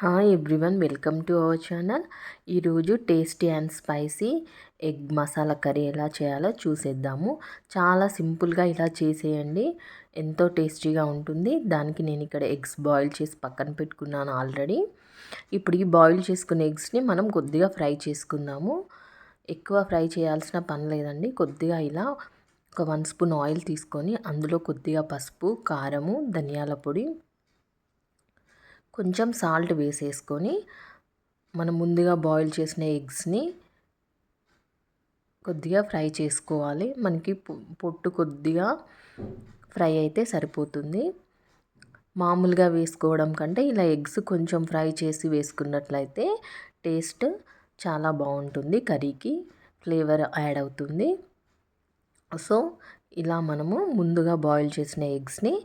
Hi everyone, welcome to our channel. ఈరోజు tasty and spicy egg masala curry ఎలా చేయాలో చూసేద్దాము. చాలా సింపుల్గా ఇలా చేసేయండి, ఎంతో టేస్టీగా ఉంటుంది. దానికి నేను ఇక్కడ ఎగ్స్ బాయిల్ చేసి పక్కన పెట్టుకున్నాను ఆల్రెడీ. ఇప్పుడు ఈ బాయిల్ చేసుకున్న ఎగ్స్ని మనం కొద్దిగా ఫ్రై చేసుకుందాము. ఎక్కువ ఫ్రై చేయాల్సిన పని లేదండి. కొద్దిగా ఇలా ఒక 1 స్పూన్ ఆయిల్ తీసుకొని అందులో కొద్దిగా పసుపు, కారము, ధనియాల పొడి, కొంచెం సాల్ట్ వేసేసుకొని మనం ముందుగా బాయిల్ చేసిన ఎగ్స్ని కొద్దిగా ఫ్రై చేసుకోవాలి. మనకి పొట్టు కొద్దిగా ఫ్రై అయితే సరిపోతుంది. మామూలుగా వేసుకోవడం కంటే ఇలా ఎగ్స్ కొంచెం ఫ్రై చేసి వేసుకున్నట్లయితే టేస్ట్ చాలా బాగుంటుంది, కర్రీకి ఫ్లేవర్ యాడ్ అవుతుంది. సో ఇలా మనము ముందుగా బాయిల్ చేసిన ఎగ్స్ని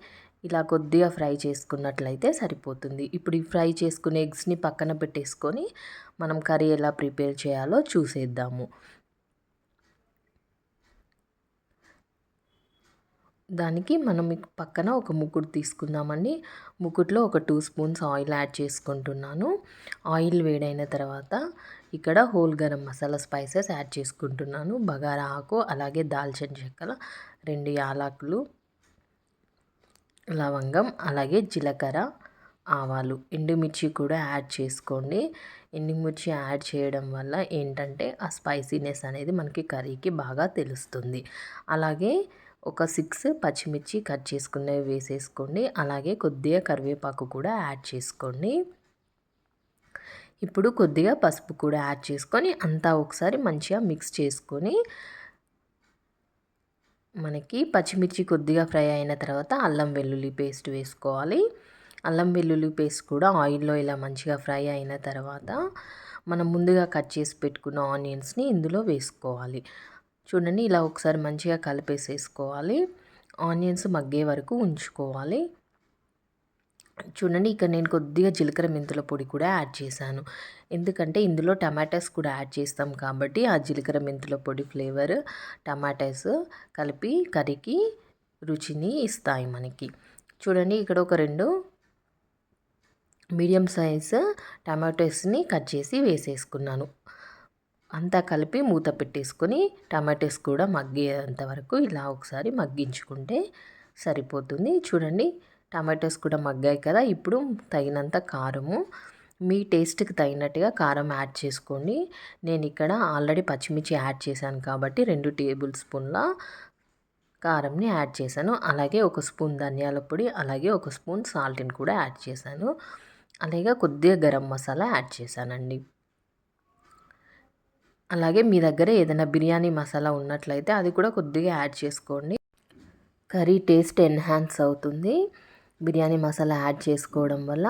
ఇలా కొద్దిగా ఫ్రై చేసుకున్నట్లయితే సరిపోతుంది. ఇప్పుడు ఈ ఫ్రై చేసుకునే ఎగ్స్ని పక్కన పెట్టేసుకొని మనం కర్రీ ఎలా ప్రిపేర్ చేయాలో చూసేద్దాము. దానికి మనం పక్కన ఒక ముకుడు తీసుకుందామండి. ముకుడులో ఒక 2 స్పూన్స్ ఆయిల్ యాడ్ చేసుకుంటున్నాను. ఆయిల్ వేడైన తర్వాత ఇక్కడ whole garam masala spices add చేసుకుంటున్నాను. బగారా ఆకు, అలాగే దాల్చిన చెక్కల, 2 యాలకులు, లవంగం, అలాగే జీలకర్ర, ఆవాలు, ఎండుమిర్చి కూడా యాడ్ చేసుకోండి. ఎండుమిర్చి యాడ్ చేయడం వల్ల ఏంటంటే ఆ స్పైసీనెస్ అనేది మనకి కర్రీకి బాగా తెలుస్తుంది. అలాగే ఒక 6 పచ్చిమిర్చి కట్ చేసుకునేవి వేసేసుకోండి. అలాగే కొద్దిగా కరివేపాకు కూడా యాడ్ చేసుకోండి. ఇప్పుడు కొద్దిగా పసుపు కూడా యాడ్ చేసుకొని అంతా ఒకసారి మంచిగా మిక్స్ చేసుకొని మనకి పచ్చిమిర్చి కొద్దిగా ఫ్రై అయిన తర్వాత అల్లం వెల్లుల్లి పేస్ట్ వేసుకోవాలి. అల్లం వెల్లుల్లి పేస్ట్ కూడా ఆయిల్లో ఇలా మంచిగా ఫ్రై అయిన తర్వాత మనం ముందుగా కట్ చేసి పెట్టుకున్న ఆనియన్స్ని ఇందులో వేసుకోవాలి. చూడండి, ఇలా ఒకసారి మంచిగా కలిపేసేసుకోవాలి. ఆనియన్స్ మగ్గే వరకు ఉంచుకోవాలి. చూడండి, ఇక్కడ నేను కొద్దిగా జీలకర్ర మెంతుల పొడి కూడా యాడ్ చేశాను. ఎందుకంటే ఇందులో టమాటాస్ కూడా యాడ్ చేస్తాం కాబట్టి ఆ జీలకర్ర మెంతుల పొడి ఫ్లేవర్ టమాటాస్ కలిపి కర్రీకి రుచిని ఇస్తాయి మనకి. చూడండి, ఇక్కడ ఒక 2 మీడియం సైజ్ టమాటోస్ని కట్ చేసి వేసేసుకున్నాను. అంతా కలిపి మూత పెట్టేసుకొని టమాటోస్ కూడా మగ్గేంత వరకు ఇలా ఒకసారి మగ్గించుకుంటే సరిపోతుంది. చూడండి, టమాటోస్ కూడా మగ్గాయి కదా. ఇప్పుడు తగినంత కారము, మీ టేస్ట్కి తగినట్టుగా కారం యాడ్ చేసుకోండి. నేను ఇక్కడ ఆల్రెడీ పచ్చిమిర్చి యాడ్ చేశాను కాబట్టి 2 టేబుల్ స్పూన్ల కారంని యాడ్ చేశాను. అలాగే 1 స్పూన్ ధనియాల పొడి, అలాగే 1 స్పూన్ సాల్ట్ని కూడా యాడ్ చేశాను. అలాగే కొద్దిగా గరం మసాలా యాడ్ చేశానండి. అలాగే మీ దగ్గర ఏదైనా బిర్యానీ మసాలా ఉన్నట్లయితే అది కూడా కొద్దిగా యాడ్ చేసుకోండి. కర్రీ టేస్ట్ ఎన్హాన్స్ అవుతుంది బిర్యానీ మసాలా యాడ్ చేసుకోవడం వల్ల.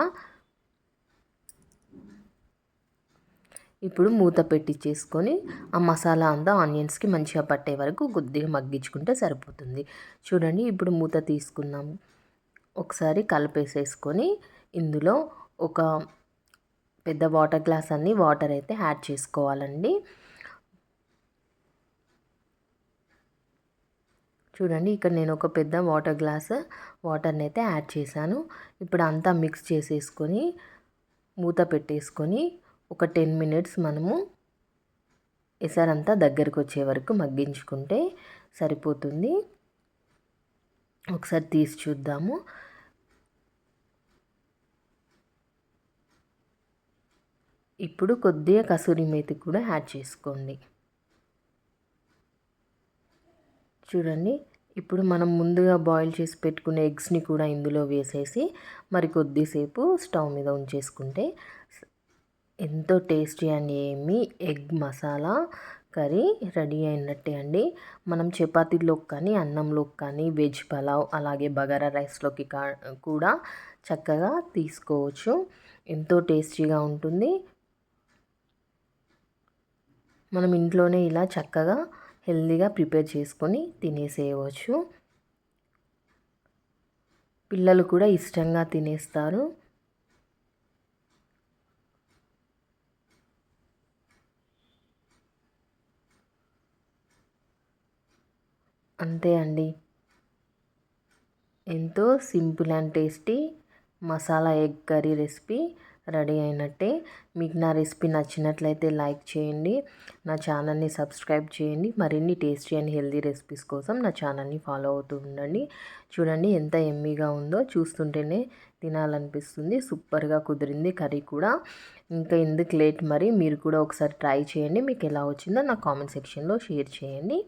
ఇప్పుడు మూత పెట్టి చేసుకొని ఆ మసాలా అంతా ఆనియన్స్కి మంచిగా పట్టే వరకు కొద్దిగా మగ్గించుకుంటే సరిపోతుంది. చూడండి, ఇప్పుడు మూత తీసుకున్నాము. ఒకసారి కలిపేసేసుకొని ఇందులో ఒక పెద్ద వాటర్ గ్లాస్ అన్ని వాటర్ అయితే యాడ్ చేసుకోవాలండి. చూడండి, ఇక్కడ నేను ఒక పెద్ద వాటర్ గ్లాస్ వాటర్ని అయితే యాడ్ చేశాను. ఇప్పుడు అంతా మిక్స్ చేసేసుకొని మూత పెట్టేసుకొని ఒక 10 మినిట్స్ మనము ఎసరంతా దగ్గరికి వచ్చే వరకు మగ్గించుకుంటే సరిపోతుంది. ఒకసారి తీసి చూద్దాము. ఇప్పుడు కొద్దిగా కసూరి మేతి కూడా యాడ్ చేసుకోండి. చూడండి, ఇప్పుడు మనం ముందుగా బాయిల్ చేసి పెట్టుకునే ఎగ్స్ని కూడా ఇందులో వేసేసి మరి కొద్దిసేపు స్టవ్ మీద ఉంచేసుకుంటే ఎంతో టేస్టీ అండ్ ఏమీ ఎగ్ మసాలా కర్రీ రెడీ అయినట్టే అండి. మనం చపాతీలోకి కానీ, అన్నంలోకి కానీ, వెజ్ పలావ్, అలాగే బగారా రైస్లోకి కూడా చక్కగా తీసుకోవచ్చు. ఎంతో టేస్టీగా ఉంటుంది. మనం ఇంట్లోనే ఇలా చక్కగా హెల్తీగా ప్రిపేర్ చేసుకొని తినేసేయవచ్చు. పిల్లలు కూడా ఇష్టంగా తినేస్తారు. అంతే అండి, ఎంతో simple and tasty masala egg curry recipe ready అయినట్టే. మీకు నా రెసిపీ నచ్చినట్లయితే లైక్ చేయండి, నా ఛానల్ని సబ్స్క్రైబ్ చేయండి. మరిన్ని టేస్టీ అండ్ హెల్తీ రెసిపీస్ కోసం నా ఛానల్ని ఫాలో అవుతూ ఉండండి. చూడండి ఎంత ఎమ్మీగా ఉందో, చూస్తుంటేనే తినాలనిపిస్తుంది. సూపర్గా కుదిరింది కర్రీ కూడా. ఇంకా ఎందుకు లేట్, మరి మీరు కూడా ఒకసారి ట్రై చేయండి. మీకు ఎలా వచ్చిందో నా కామెంట్ సెక్షన్లో షేర్ చేయండి.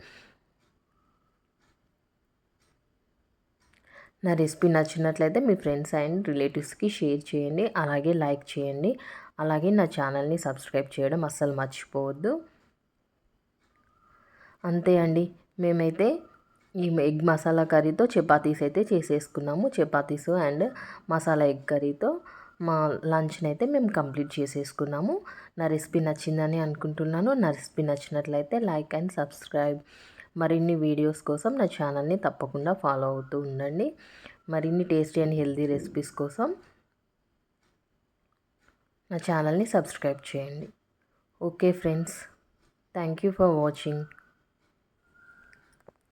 నా రెసిపీ నచ్చినట్లయితే మీ ఫ్రెండ్స్ అండ్ రిలేటివ్స్కి షేర్ చేయండి, అలాగే లైక్ చేయండి, అలాగే నా ఛానల్ని సబ్స్క్రైబ్ చేయడం అస్సలు మర్చిపోవద్దు. అంతే అండి, మేమైతే ఈ ఎగ్ మసాలా కర్రీతో చపాతీస్ అయితే చేసేసుకున్నాము. చపాతీస్ అండ్ మసాలా ఎగ్ కర్రీతో మా లంచ్ని అయితే మేము కంప్లీట్ చేసేసుకున్నాము. నా రెసిపీ నచ్చిందని అనుకుంటున్నాను. నా రెసిపీ నచ్చినట్లయితే లైక్ అండ్ సబ్స్క్రైబ్. మరిన్ని వీడియోస్ కోసం నా ఛానల్ని తప్పకుండా ఫాలో అవుతూ ఉండండి. మరిన్ని టేస్టీ అండ్ హెల్తీ రెసిపీస్ కోసం నా ఛానల్ని సబ్స్క్రైబ్ చేయండి. Okay friends, thank you for watching.